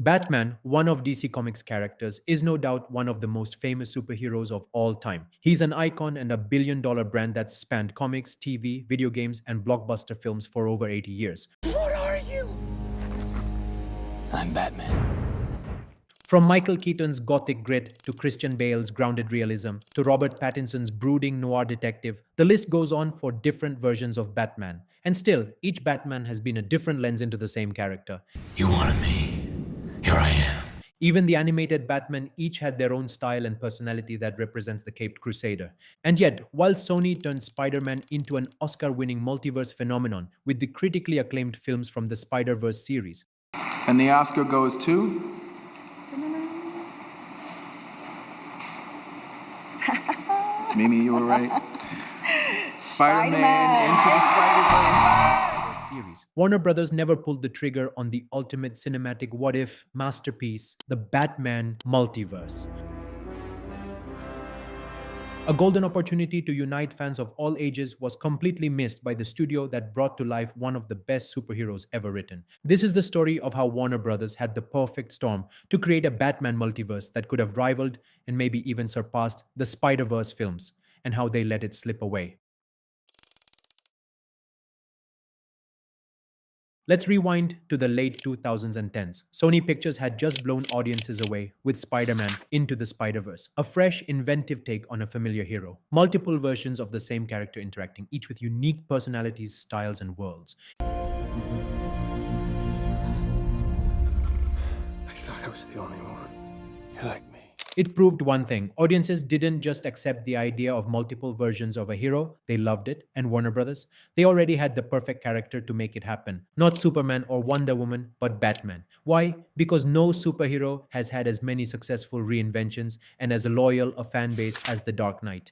Batman, one of DC Comics' characters, is no doubt one of the most famous superheroes of all time. He's an icon and a billion-dollar brand that's spanned comics, TV, video games, and blockbuster films for over 80 years. What are you? I'm Batman. From Michael Keaton's gothic grit to Christian Bale's grounded realism to Robert Pattinson's brooding noir detective, the list goes on for different versions of Batman. And still, each Batman has been a different lens into the same character. You wanted me. Here I am. Even the animated Batman each had their own style and personality that represents the Caped Crusader. And yet, while Sony turned Spider-Man into an Oscar-winning multiverse phenomenon with the critically acclaimed films from the Spider-Verse series, And the Oscar goes to? Mimi, you were right. Spider-Man Into the Spider-Verse. series, Warner Brothers never pulled the trigger on the ultimate cinematic what-if masterpiece, the Batman Multiverse. A golden opportunity to unite fans of all ages was completely missed by the studio that brought to life one of the best superheroes ever written. This is the story of how Warner Brothers had the perfect storm to create a Batman multiverse that could have rivaled and maybe even surpassed the Spider-Verse films, and how they let it slip away. Let's rewind to the late 2010s. Sony Pictures had just blown audiences away with Spider-Man Into the Spider-Verse, a fresh, inventive take on a familiar hero. Multiple versions of the same character interacting, each with unique personalities, styles, and worlds. I thought I was the only one. You're like me. It proved one thing: audiences didn't just accept the idea of multiple versions of a hero, they loved it, and Warner Brothers, they already had the perfect character to make it happen. Not Superman or Wonder Woman, but Batman. Why? Because no superhero has had as many successful reinventions and as loyal a fan base as the Dark Knight.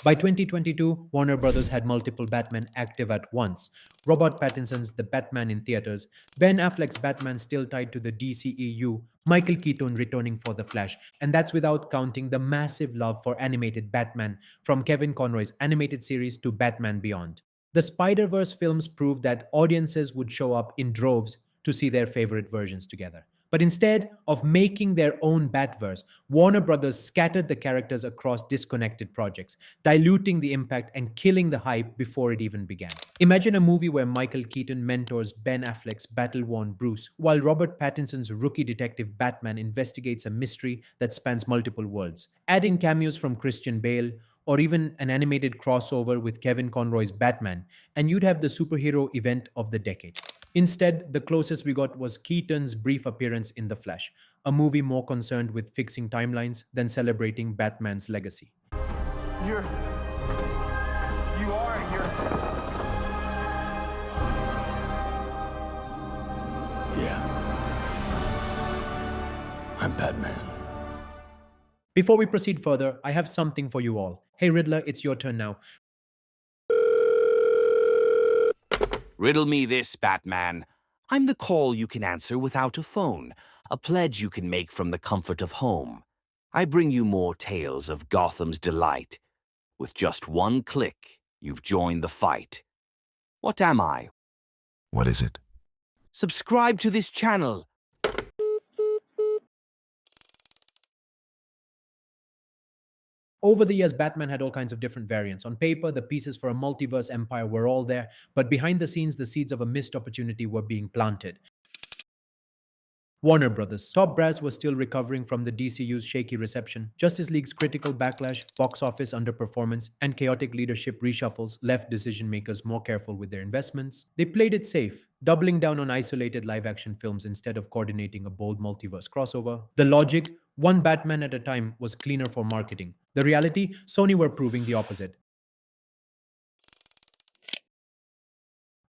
By 2022, Warner Brothers had multiple Batman active at once. Robert Pattinson's The Batman in theaters, Ben Affleck's Batman still tied to the DCEU, Michael Keaton returning for The Flash, and that's without counting the massive love for animated Batman from Kevin Conroy's animated series to Batman Beyond. The Spider-Verse films proved that audiences would show up in droves to see their favorite versions together. But instead of making their own Batverse, Warner Brothers scattered the characters across disconnected projects, diluting the impact and killing the hype before it even began. Imagine a movie where Michael Keaton mentors Ben Affleck's battle-worn Bruce, while Robert Pattinson's rookie detective Batman investigates a mystery that spans multiple worlds. Add in cameos from Christian Bale, or even an animated crossover with Kevin Conroy's Batman, and you'd have the superhero event of the decade. Instead, the closest we got was Keaton's brief appearance in The Flash, a movie more concerned with fixing timelines than celebrating Batman's legacy. You are, and you're... Yeah. I'm Batman. Before we proceed further, I have something for you all. Hey Riddler, it's your turn now. Riddle me this, Batman. I'm the call you can answer without a phone, a pledge you can make from the comfort of home. I bring you more tales of Gotham's delight. With just one click, you've joined the fight. What am I? What is it? Subscribe to this channel. Over the years, Batman had all kinds of different variants. On paper, the pieces for a multiverse empire were all there, but behind the scenes, the seeds of a missed opportunity were being planted. Warner Brothers. Top brass was still recovering from the DCU's shaky reception. Justice League's critical backlash, box office underperformance, and chaotic leadership reshuffles left decision makers more careful with their investments. They played it safe, doubling down on isolated live-action films instead of coordinating a bold multiverse crossover. The logic, one Batman at a time, was cleaner for marketing. The reality, Sony were proving the opposite.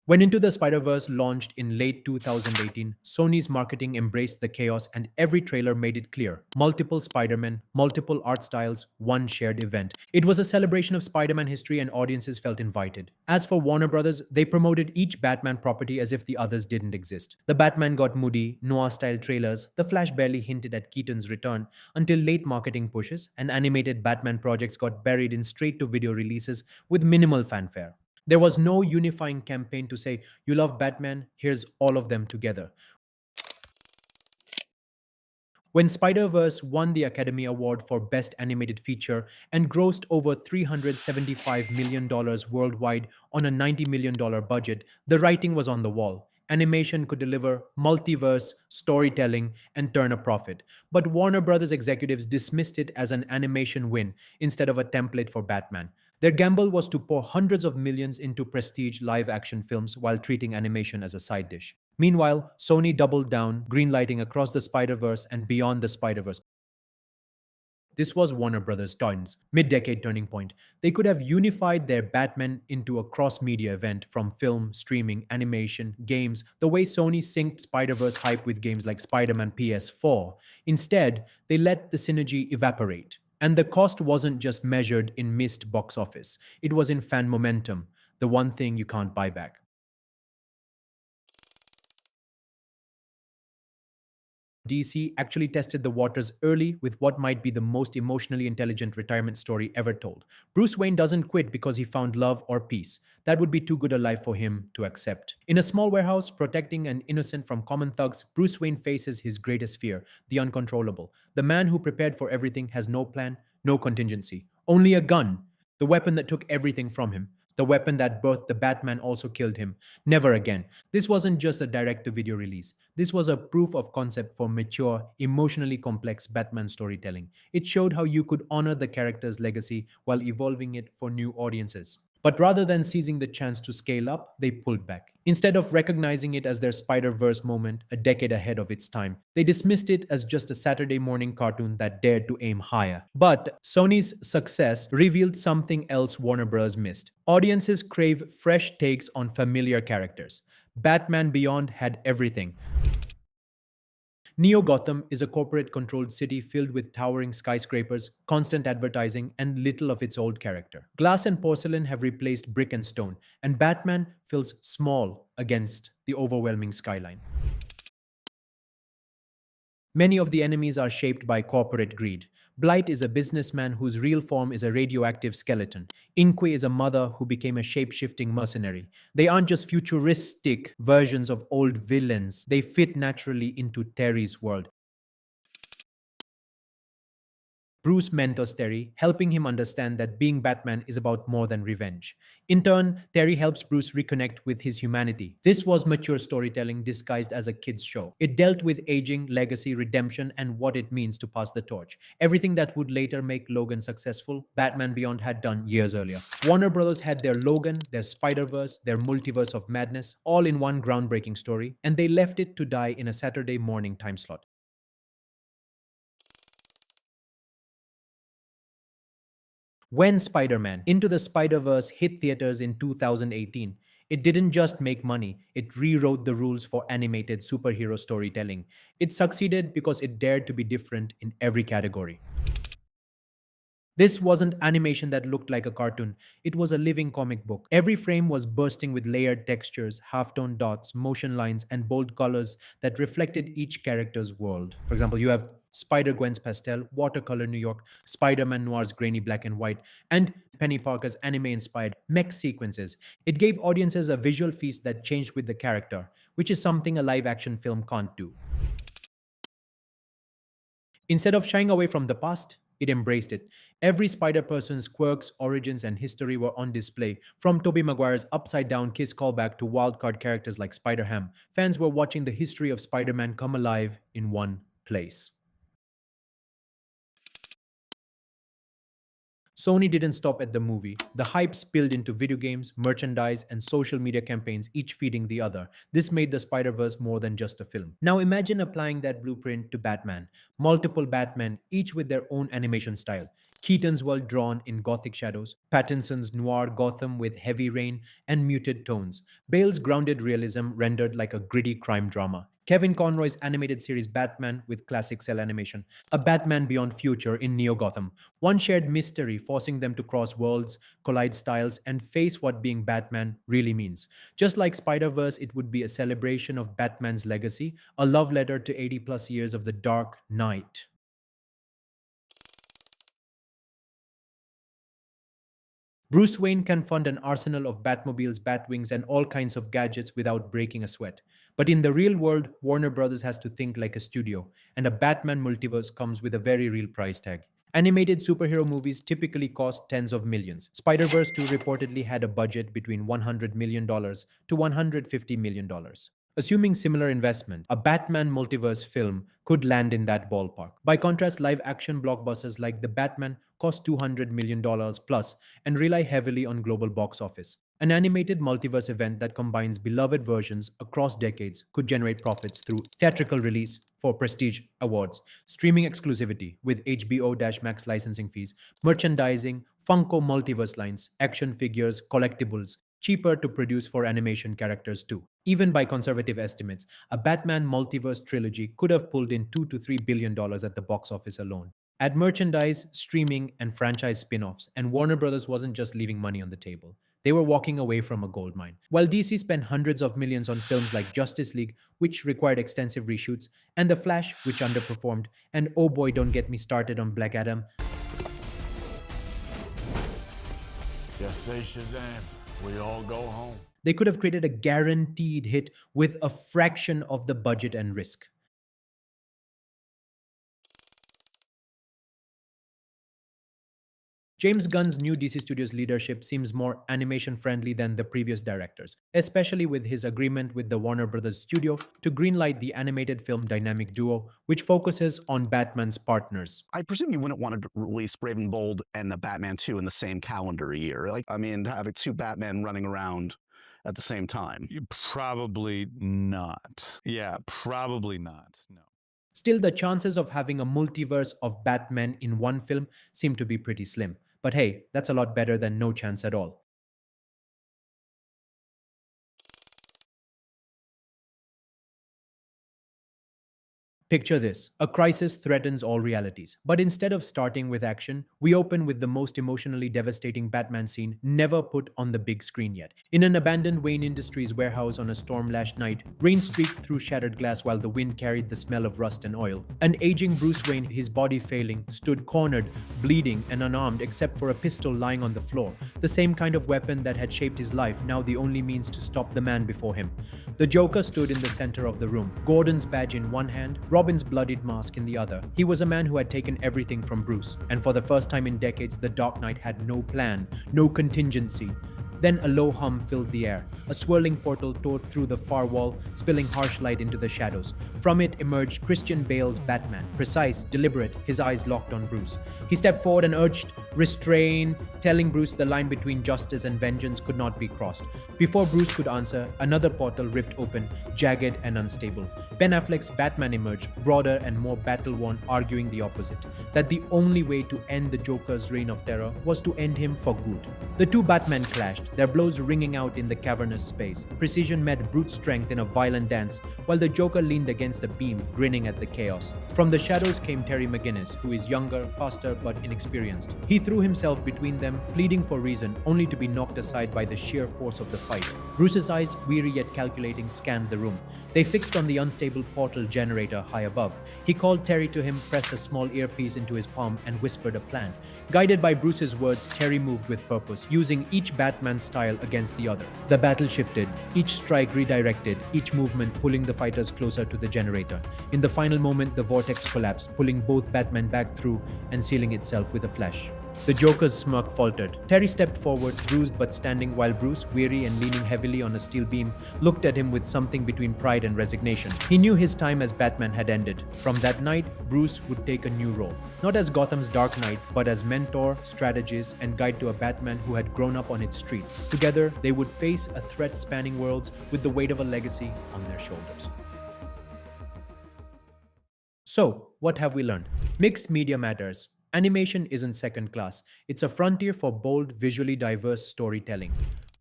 When Into the Spider-Verse launched in late 2018, Sony's marketing embraced the chaos and every trailer made it clear. Multiple Spider-Men, multiple art styles, one shared event. It was a celebration of Spider-Man history and audiences felt invited. As for Warner Brothers, they promoted each Batman property as if the others didn't exist. The Batman got moody, noir-style trailers, The Flash barely hinted at Keaton's return, until late marketing pushes and animated Batman projects got buried in straight-to-video releases with minimal fanfare. There was no unifying campaign to say, you love Batman, here's all of them together. When Spider-Verse won the Academy Award for Best Animated Feature and grossed over $375 million worldwide on a $90 million budget, the writing was on the wall. Animation could deliver multiverse storytelling and turn a profit. But Warner Brothers executives dismissed it as an animation win instead of a template for Batman. Their gamble was to pour hundreds of millions into prestige live action films while treating animation as a side dish. Meanwhile, Sony doubled down, greenlighting Across the Spider-Verse and Beyond the Spider-Verse. This was Warner Brothers' Times mid-decade turning point. They could have unified their Batman into a cross-media event from film, streaming, animation, games, the way Sony synced Spider-Verse hype with games like Spider-Man PS4. Instead, they let the synergy evaporate. And the cost wasn't just measured in missed box office. It was in fan momentum, the one thing you can't buy back. DC actually tested the waters early with what might be the most emotionally intelligent retirement story ever told. Bruce Wayne doesn't quit because he found love or peace. That would be too good a life for him to accept. In a small warehouse, protecting an innocent from common thugs, Bruce Wayne faces his greatest fear, the uncontrollable. The man who prepared for everything has no plan, no contingency, only a gun, the weapon that took everything from him. The weapon that birthed the Batman also killed him. Never again. This wasn't just a direct to video release. This was a proof of concept for mature, emotionally complex Batman storytelling. It showed how you could honor the character's legacy while evolving it for new audiences. But rather than seizing the chance to scale up, they pulled back. Instead of recognizing it as their Spider Verse moment a decade ahead of its time, they dismissed it as just a Saturday morning cartoon that dared to aim higher. But Sony's success revealed something else Warner Bros. Missed. Audiences crave fresh takes on familiar characters. Batman Beyond had everything. Neo Gotham is a corporate controlled city filled with towering skyscrapers, constant advertising, and little of its old character. Glass and porcelain have replaced brick and stone, and Batman feels small against the overwhelming skyline. Many of the enemies are shaped by corporate greed. Blight is a businessman whose real form is a radioactive skeleton. Inque is a mother who became a shape-shifting mercenary. They aren't just futuristic versions of old villains, they fit naturally into Terry's world. Bruce mentors Terry, helping him understand that being Batman is about more than revenge. In turn, Terry helps Bruce reconnect with his humanity. This was mature storytelling disguised as a kid's show. It dealt with aging, legacy, redemption, and what it means to pass the torch. Everything that would later make Logan successful, Batman Beyond had done years earlier. Warner Bros. Had their Logan, their Spider-Verse, their multiverse of madness, all in one groundbreaking story, and they left it to die in a Saturday morning time slot. When Spider Man Into the Spider Verse hit theaters in 2018, it didn't just make money, it rewrote the rules for animated superhero storytelling. It succeeded because it dared to be different in every category. This wasn't animation that looked like a cartoon. It was a living comic book. Every frame was bursting with layered textures, half-tone dots, motion lines, and bold colors that reflected each character's world. For example, you have Spider-Gwen's pastel, watercolor New York, Spider-Man Noir's grainy black and white, and Penny Parker's anime-inspired mech sequences. It gave audiences a visual feast that changed with the character, which is something a live-action film can't do. Instead of shying away from the past, it embraced it. Every Spider-Person's quirks, origins, and history were on display, from Tobey Maguire's upside-down kiss callback to wildcard characters like Spider-Ham. Fans were watching the history of Spider-Man come alive in one place. Sony didn't stop at the movie. The hype spilled into video games, merchandise, and social media campaigns, each feeding the other. This made the Spider-Verse more than just a film. Now imagine applying that blueprint to Batman. Multiple Batmen, each with their own animation style. Keaton's world drawn in gothic shadows, Pattinson's noir Gotham with heavy rain and muted tones, Bale's grounded realism rendered like a gritty crime drama, Kevin Conroy's animated series Batman with classic cell animation, a Batman Beyond future in Neo Gotham, one shared mystery forcing them to cross worlds, collide styles, and face what being Batman really means. Just like Spider-Verse, it would be a celebration of Batman's legacy, a love letter to 80 plus years of the Dark Knight. Bruce Wayne can fund an arsenal of Batmobiles, Batwings, and all kinds of gadgets without breaking a sweat. But in the real world, Warner Brothers has to think like a studio, and a Batman multiverse comes with a very real price tag. Animated superhero movies typically cost tens of millions. Spider-Verse 2 reportedly had a budget between $100 million to $150 million. Assuming similar investment, a Batman multiverse film could land in that ballpark. By contrast, live action blockbusters like The Batman cost $200 million plus and rely heavily on global box office. An animated multiverse event that combines beloved versions across decades could generate profits through theatrical release for prestige awards, streaming exclusivity with HBO Max licensing fees, merchandising, Funko multiverse lines, action figures, collectibles, cheaper to produce for animation characters too. Even by conservative estimates, a Batman multiverse trilogy could have pulled in $2 to $3 billion at the box office alone. Add merchandise, streaming, and franchise spin offs, and Warner Brothers wasn't just leaving money on the table. They were walking away from a gold mine. While DC spent hundreds of millions on films like Justice League, which required extensive reshoots, and The Flash, which underperformed, and oh boy, don't get me started on Black Adam, Just say Shazam. We all go home. they could have created a guaranteed hit with a fraction of the budget and risk. James Gunn's new DC Studios leadership seems more animation friendly than the previous directors, especially with his agreement with the Warner Brothers studio to greenlight the animated film dynamic duo, which focuses on Batman's partners. I presume you wouldn't want to release Brave and Bold and the Batman 2 in the same calendar year. Having two Batmen running around at the same time. Probably not. Yeah, probably not. No. Still, the chances of having a multiverse of Batman in one film seem to be pretty slim. But hey, that's a lot better than no chance at all. Picture this. A crisis threatens all realities. But instead of starting with action, we open with the most emotionally devastating Batman scene never put on the big screen yet. In an abandoned Wayne Industries warehouse on a storm-lashed night, rain streaked through shattered glass while the wind carried the smell of rust and oil. An aging Bruce Wayne, his body failing, stood cornered, bleeding and unarmed except for a pistol lying on the floor. The same kind of weapon that had shaped his life, now the only means to stop the man before him. The Joker stood in the center of the room, Gordon's badge in one hand, Robin's bloodied mask in the other. He was a man who had taken everything from Bruce, and for the first time in decades, the Dark Knight had no plan, no contingency. Then a low hum filled the air. A swirling portal tore through the far wall, spilling harsh light into the shadows. From it emerged Christian Bale's Batman, precise, deliberate, his eyes locked on Bruce. He stepped forward and urged, "Restrain," telling Bruce the line between justice and vengeance could not be crossed. Before Bruce could answer, another portal ripped open, jagged and unstable. Ben Affleck's Batman emerged, broader and more battle-worn, arguing the opposite, that the only way to end the Joker's reign of terror was to end him for good. The two Batmen clashed, their blows ringing out in the cavernous space. Precision met brute strength in a violent dance, while the Joker leaned against a beam, grinning at the chaos. From the shadows came Terry McGinnis, who is younger, faster, but inexperienced. He threw himself between them, pleading for reason, only to be knocked aside by the sheer force of the fight. Bruce's eyes, weary yet calculating, scanned the room. They fixed on the unstable portal generator high above. He called Terry to him, pressed a small earpiece into his palm, and whispered a plan. Guided by Bruce's words, Terry moved with purpose, using each Batman's style against the other. The battle shifted, each strike redirected, each movement pulling the fighters closer to the generator. In the final moment, the vortex collapsed, pulling both Batmen back through and sealing itself with a flash. The Joker's smirk faltered. Terry stepped forward, bruised but standing, while Bruce, weary and leaning heavily on a steel beam, looked at him with something between pride and resignation. He knew his time as Batman had ended. From that night, Bruce would take a new role. Not as Gotham's Dark Knight, but as mentor, strategist, and guide to a Batman who had grown up on its streets. Together, they would face a threat spanning worlds with the weight of a legacy on their shoulders. So, what have we learned? Mixed media matters. Animation isn't second class. It's a frontier for bold, visually diverse storytelling.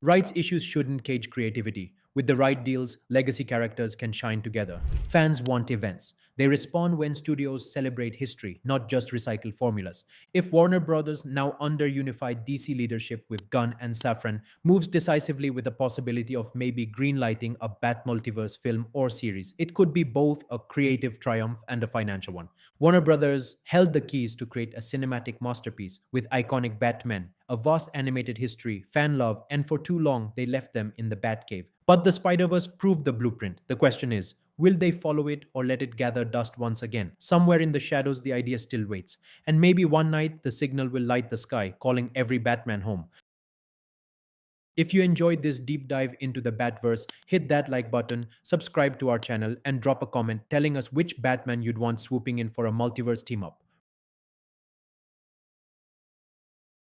Rights issues shouldn't cage creativity. With the right deals, legacy characters can shine together. Fans want events. They respond when studios celebrate history, not just recycle formulas. If Warner Brothers, now under unified DC leadership with Gunn and Safran, moves decisively with the possibility of maybe greenlighting a Bat Multiverse film or series, it could be both a creative triumph and a financial one. Warner Brothers held the keys to create a cinematic masterpiece with iconic Batman, a vast animated history, fan love, and for too long they left them in the Batcave. But the Spider-Verse proved the blueprint. The question is, will they follow it or let it gather dust once again? Somewhere in the shadows, the idea still waits. And maybe one night, the signal will light the sky, calling every Batman home. If you enjoyed this deep dive into the Batverse, hit that like button, subscribe to our channel, and drop a comment telling us which Batman you'd want swooping in for a multiverse team up.